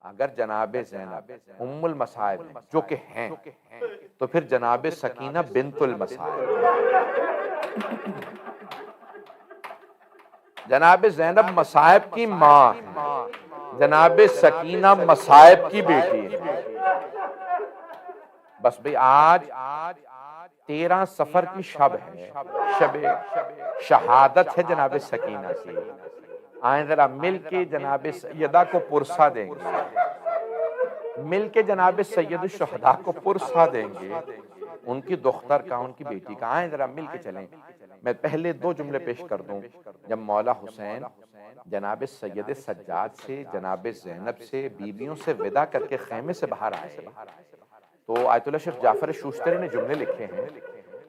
اگر جناب زینب ام المصائب ہیں جو کہ ہیں تو پھر جناب سکینہ بنت المصائب، جناب زینب مصائب کی ماں ہے، جناب سکینہ مصائب کی بیٹی ہے۔ بس بھئی آج 13 صفر کی شب ہے، شب شہادت ہے جناب سکینہ کی۔ آئیں ذرا مل کے جناب سیدہ کو پرسا دیں گے، مل کے جناب سید الشہداء کو پرسا دیں گے، ان کی دختر کا، ان کی بیٹی کا۔ آئیں ذرا مل کے چلیں۔ میں پہلے 2 جملے پیش کر دوں۔ جب مولا حسین جناب سید سجاد سے، جناب زینب سے، بیویوں سے ودا کر کے خیمے سے باہر آئے تو آیت اللہ شیخ جعفر شوشتری نے جملے لکھے ہیں،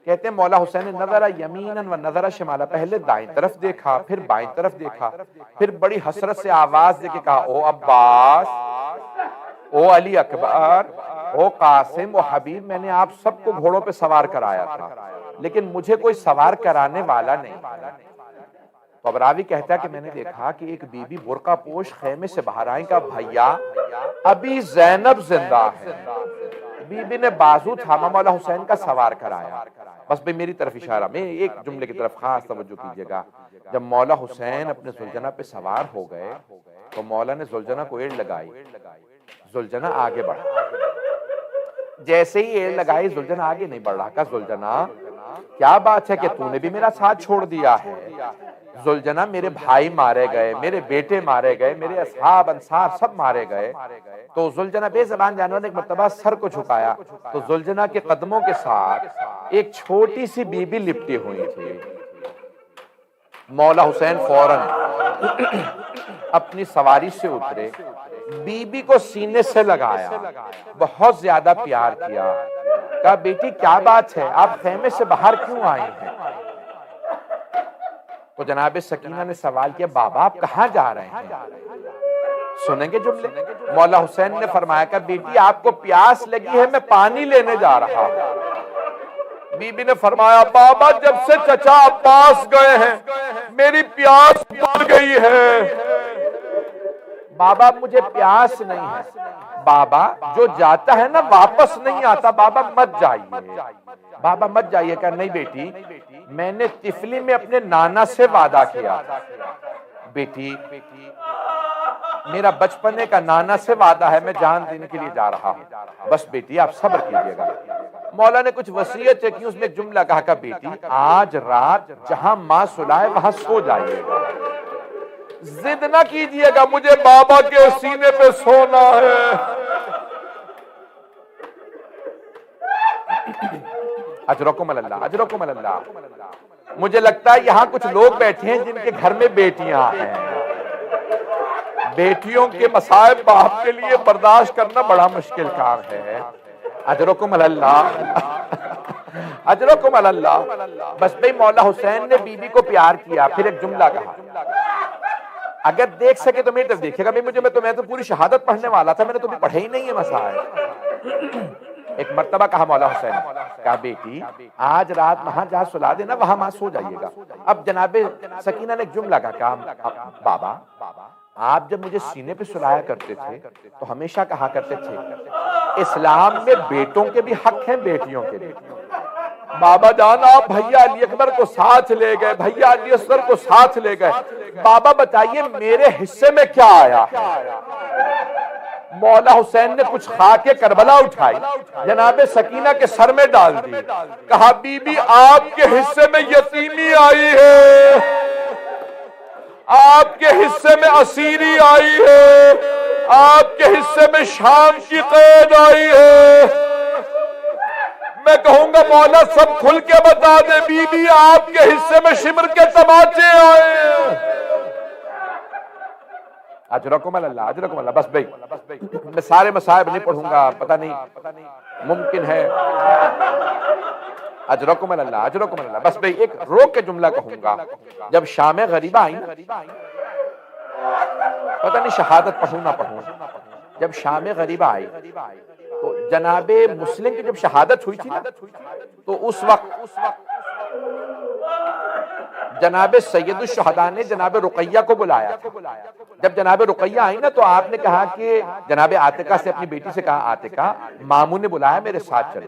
کہتے ہیں مولا حسین نے نظر یمینا و نظر شمالا، پہلے دائیں طرف دیکھا، پھر بائیں طرف دیکھا، پھر بڑی حسرت سے آواز دے کے کہا او عباس، او علی اکبر، او قاسم، او حبیب، میں نے آپ سب کو گھوڑوں پہ سوار کرایا تھا لیکن مجھے کوئی سوار کرانے والا نہیں۔ تو اب راوی کہتا ہے کہ میں نے دیکھا کہ ایک بی بی برقع پوش خیمے سے باہر آئیں، کہا بھیا ابھی زینب زندہ ہے۔ بی بی نے بازو تھاما، مولا حسین کا سوار کرایا۔ بس بھئی میری طرف اشارہ، میں ایک جملے کی طرف خاص توجہ کیجئے گا۔ جب مولا حسین اپنے زلجنہ پہ سوار ہو گئے تو مولا نے زلجنہ کو ایڑ لگائی، زلجنہ آگے بڑھا۔ جیسے ہی ایڑ لگائی زلجنہ آگے نہیں بڑھ رہا، کہا زلجنہ کیا بات ہے کہ تو نے بھی میرا ساتھ چھوڑ دیا ہے؟ زلجنہ میرے بھائی مارے گئے، میرے بیٹے مارے گئے، میرے اصحاب انصار سب مارے گئے۔ تو زلجنہ بے زبان جانور نے ایک مرتبہ سر کو جھکایا تو زلجنہ کے قدموں کے ساتھ ایک چھوٹی سی بی بی لپٹی ہوئی تھی۔ مولا حسین فوراً اپنی سواری سے اترے، بی بی کو سینے سے لگایا، بہت زیادہ پیار کیا، کہا بیٹی کیا بات ہے، آپ خیمے سے باہر کیوں آئی ہیں؟ تو جناب سکینہ نے سوال کیا بابا آپ کہاں جا رہے ہیں؟ سنیں گے جملے؟ مولا حسین نے فرمایا کہ بیٹی آپ کو پیاس لگی ہے، میں پانی لینے جا رہا ہوں۔ بی بی نے فرمایا بابا جب سے چچا عباس گئے ہیں میری پیاس بڑھ گئی ہے۔ بابا مجھے پیاس نہیں ہے۔ بابا جو جاتا ہے نا واپس نہیں آتا، بابا مت جائیے، بابا مت جائیے۔ کہا نہیں بیٹی میں نے طفلی میں اپنے نانا سے وعدہ کیا، بیٹی میرا بچپنے کا نانا سے وعدہ ہے، میں جان دینے کے لیے جا رہا ہوں، بس بیٹی آپ صبر کیجئے گا۔ مولا نے کچھ وصیت کی، اس میں ایک جملہ کہا کہ بیٹی آج رات جہاں ماں سلائے وہاں سو جائیے گا، ضد نہ کیجئے گا مجھے بابا کے سینے پہ سونا ہے۔ اجرکم اللہ، اجرکم اللہ۔ مجھے لگتا ہے یہاں کچھ لوگ بیٹھے ہیں جن کے گھر میں بیٹیاں ہیں، بیٹیوں کے مصائب باپ کے لیے برداشت کرنا بڑا مشکل کام ہے۔ اجرکم اللہ، اجرکم اللہ۔ بس بھئی مولا حسین نے بی بی کو پیار کیا، پھر ایک جملہ کہا اگر دیکھ سکے تو میری طرف دیکھے گا۔ میں تو پوری شہادت پڑھنے والا تھا، میں نے تو بھی پڑھے ہی نہیں ہے مسائل۔ ایک مرتبہ کہا مولا حسین، کہا بیٹی آج رات وہاں جہاں سلا دینا وہاں ماں سو جائیے گا۔ اب جناب سکینہ نے ایک جملہ کہا بابا آپ جب مجھے سینے پہ سلایا کرتے تھے تو ہمیشہ کہا کرتے تھے اسلام میں بیٹوں کے بھی حق ہیں بیٹیوں کے بھی۔ بابا جان آپ بھیا علی اکبر کو ساتھ لے گئے، بھیا علی اصغر کو ساتھ لے گئے، بابا بتائیے میرے حصے میں کیا آیا ہے؟ مولا حسین نے کچھ خاک کربلا اٹھائی، جناب سکینہ کے سر میں ڈال دی، کہا بی بی آپ کے حصے میں یتیمی آئی ہے، آپ کے حصے میں اسیری آئی ہے، آپ کے حصے میں شام کی قید آئی ہے۔ میں کہوں گا مولا سب کھل کے بتا دے بی بی آپ کے حصے میں شمر کے تماچے آئے ہیں۔ اجرکم اللہ، اجرکم اللہ۔ بس بھئی میں سارے مصائب نہیں پڑھوں گا، پتہ نہیں ممکن ہے۔ اجرکم اللہ، اجرکم اللہ۔ بس بھئی ایک روک کے جملہ کہوں گا، جب شام غریبہ آئی پتہ نہیں شہادت پڑھوں نہ پڑھوں، جب شام غریبہ آئی تو جناب مسلم کی جب شہادت ہوئی تھی نا تو اس وقت جناب سید الشہداء نے جناب رقیہ کو بلایا تھا. جب جناب رقیہ آئی نا تو آپ نے کہا کہ جناب عاتقہ سے اپنی بیٹی سے کہا عاتقہ ماموں نے بلایا میرے ساتھ چلو.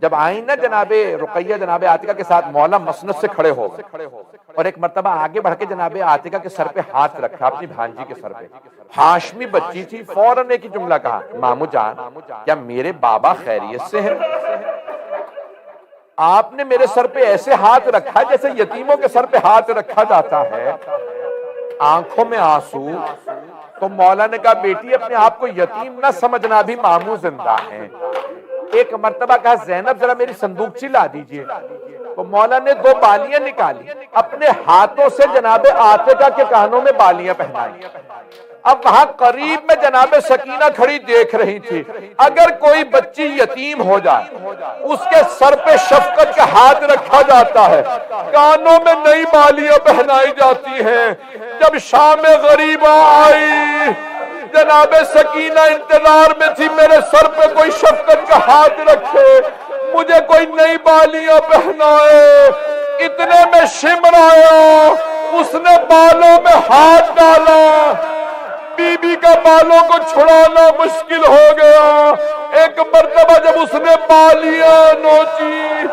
جب آئی نا جناب رقیہ جناب عاتقہ کے ساتھ مولا مسند سے کھڑے ہو گئے اور ایک مرتبہ آگے بڑھ کے جناب عاتقہ کے سر پہ ہاتھ رکھا اپنی بھانجی کے سر پہ. ہاشمی بچی تھی, فوراً ایک ہی جملہ کہا ماموں جان کیا میرے بابا خیریت سے ہیں؟ آپ نے میرے سر پہ ایسے ہاتھ رکھا جیسے یتیموں کے سر پہ ہاتھ رکھا جاتا ہے, آنکھوں میں آنسو. تو مولا نے کہا بیٹی اپنے آپ کو یتیم نہ سمجھنا, بھی ماموں زندہ ہیں. ایک مرتبہ کہا زینب ذرا میری صندوقچی لا دیجئے. تو مولا نے 2 بالیاں نکالی, اپنے ہاتھوں سے جناب عاتقہ کے کانوں میں بالیاں پہنائی. اب وہاں قریب میں جناب سکینہ کھڑی دیکھ رہی تھی, اگر کوئی بچی یتیم ہو جائے اس کے سر پہ شفقت کا ہاتھ رکھا جاتا ہے, کانوں میں نئی بالیاں پہنائی جاتی ہیں. جب شام غریبہ آئی جناب سکینہ انتظار میں تھی میرے سر پہ کوئی شفقت کا ہاتھ رکھے, مجھے کوئی نئی بالیاں پہنائے. اتنے میں شمر آیا, اس نے بالوں میں ہاتھ ڈالا, بی بی کا بالوں کو چھڑانا مشکل ہو گیا. ایک مرتبہ جب اس نے بالیاں نوچی,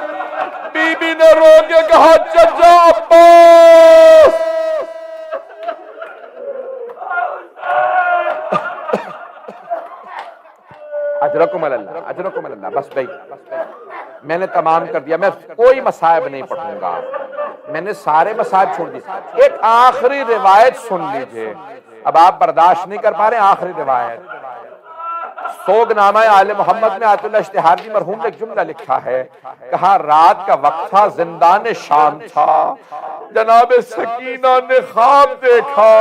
بی بی نے رو کے کہا چچا عباس. اجرکم اللہ اجرکم اللہ. بس بھائی میں نے تمام کر دیا, میں کوئی مصائب نہیں پڑھوں گا, میں نے سارے مصائب چھوڑ دیے. ایک آخری روایت سن لیجئے, اب آپ برداشت نہیں کر پا رہے. آخری روایت سوگ نامہ آل محمد میں آیت اللہ اشتہاری مرحوم نے ایک جملہ لکھا ہے, کہا رات کا وقت تھا, زندان شام تھا, جناب سکینہ نے خواب دیکھا.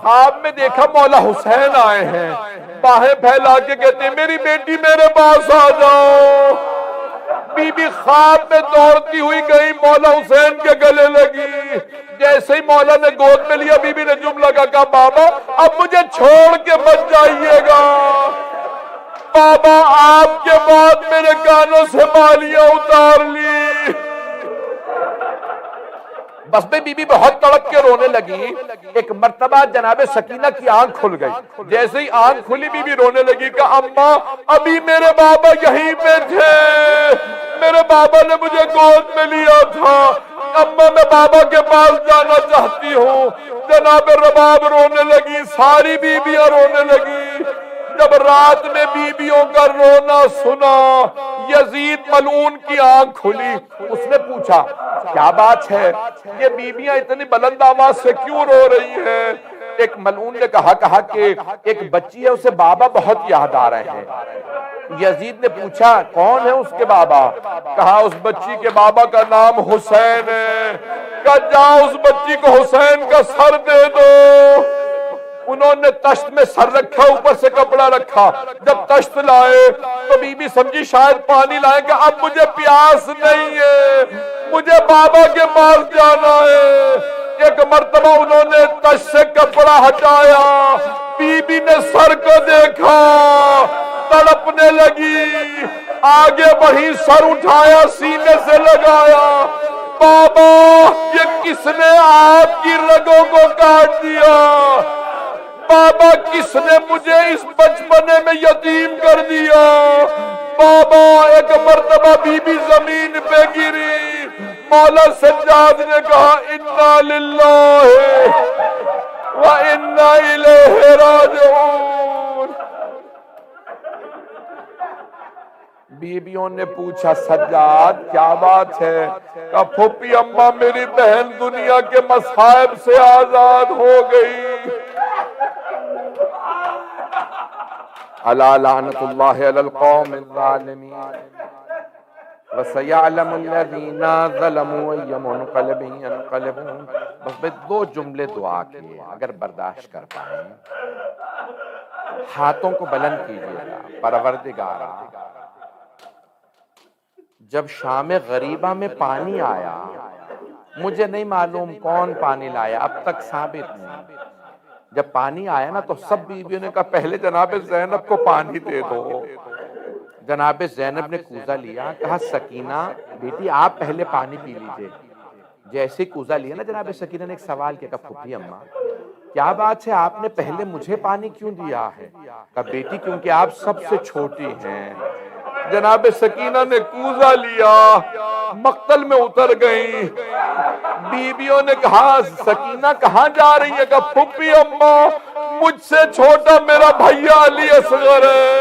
خواب میں دیکھا مولا حسین آئے ہیں, باہیں پھیلا کے کہتے ہیں میری بیٹی میرے پاس آ جاؤ. بی بی خواب میں دوڑتی ہوئی گئی, مولا حسین کے گلے لگی. جیسے ہی مولا نے گود میں لیا, بی بی نے جملہ کہا بابا اب مجھے چھوڑ کے مت جائیے گا, بابا آپ کے بعد میرے کانوں سے بالیاں اتار لی. بس میں بی بی بہت تڑپ کے رونے لگی. ایک مرتبہ جناب سکینہ کی آنکھ کھل گئی, جیسے ہی آنکھ کھلی بی بی رونے لگی, کہ اماں ابھی میرے بابا یہیں پہ تھے, میرے بابا نے مجھے گود میں لیا تھا, اماں میں بابا کے پاس جانا چاہتی ہوں. جناب رباب رونے لگی, ساری بیویاں رونے لگی. جب رات میں بیویوں کا رونا سنا, یزید ملعون کی آنکھ کھلی. اس نے پوچھا کیا بات ہے, یہ بیویاں اتنی بلند آواز سے کیوں رو رہی ہیں؟ ایک ملعون نے کہا کہ ایک بچی ہے, اسے بابا بہت یاد آ رہے ہیں. یزید نے پوچھا کون ہے اس کے بابا؟ کہا اس بچی کے بابا کا نام حسین ہے. کہا جاؤ اس بچی کو حسین کا سر دے دو. انہوں نے تشت میں سر رکھا, اوپر سے کپڑا رکھا. جب تشت لائے تو بی بی سمجھی شاید پانی لائیں گے, اب مجھے پیاس نہیں ہے, مجھے بابا کے پاس جانا ہے. ایک مرتبہ انہوں نے تشت سے کپڑا ہٹایا, بی بی نے سر کو دیکھا, تڑپنے لگی, آگے بڑھی, سر اٹھایا, سینے سے لگایا, بابا یہ کس نے آپ کی رگوں کو کاٹ دیا؟ بابا کس نے مجھے اس بچپنے میں یتیم کر دیا؟ بابا ایک مرتبہ بی بی زمین پہ گری. مولا سجاد نے کہا انا للہ و انا الیہ راجعون. بیویوں نے پوچھا سجاد کیا بات ہے؟ کہا پھوپھی اماں میری بہن دنیا کے مصائب سے آزاد ہو گئی. الا لعنت اللہ علی القوم الظالمین وسیعلم الذین ظلموا ای منقلب ینقلبون. بس میں 2 جملے دعا کیے, اگر برداشت کر پائیں. ہاتھوں کو بلند کیجیے گا. پروردگارا جب شام غریبہ میں پانی آیا, مجھے نہیں معلوم کون پانی لایا, اب تک ثابت نہیں. جب پانی آیا نا تو سب بیویوں نے کہا پہلے جناب زینب کو پانی دے دو. جناب زینب نے کوزہ لیا, کہا سکینہ بیٹی آپ پہلے پانی پی لیجئے. جیسے کوزہ لیا نا جناب سکینہ نے ایک سوال کیا، کہا پھوپھی اماں کیا بات ہے آپ نے پہلے مجھے پانی کیوں دیا ہے؟ کہا بیٹی کیونکہ آپ سب سے چھوٹی ہیں۔ جناب سکینہ نے کوزہ لیا، مقتل میں اتر گئیں۔ بیویوں نے کہا سکینہ کہاں جا رہی ہے؟ کہا پھوپھی اماں مجھ سے چھوٹا میرا بھیا علی اصغر ہے۔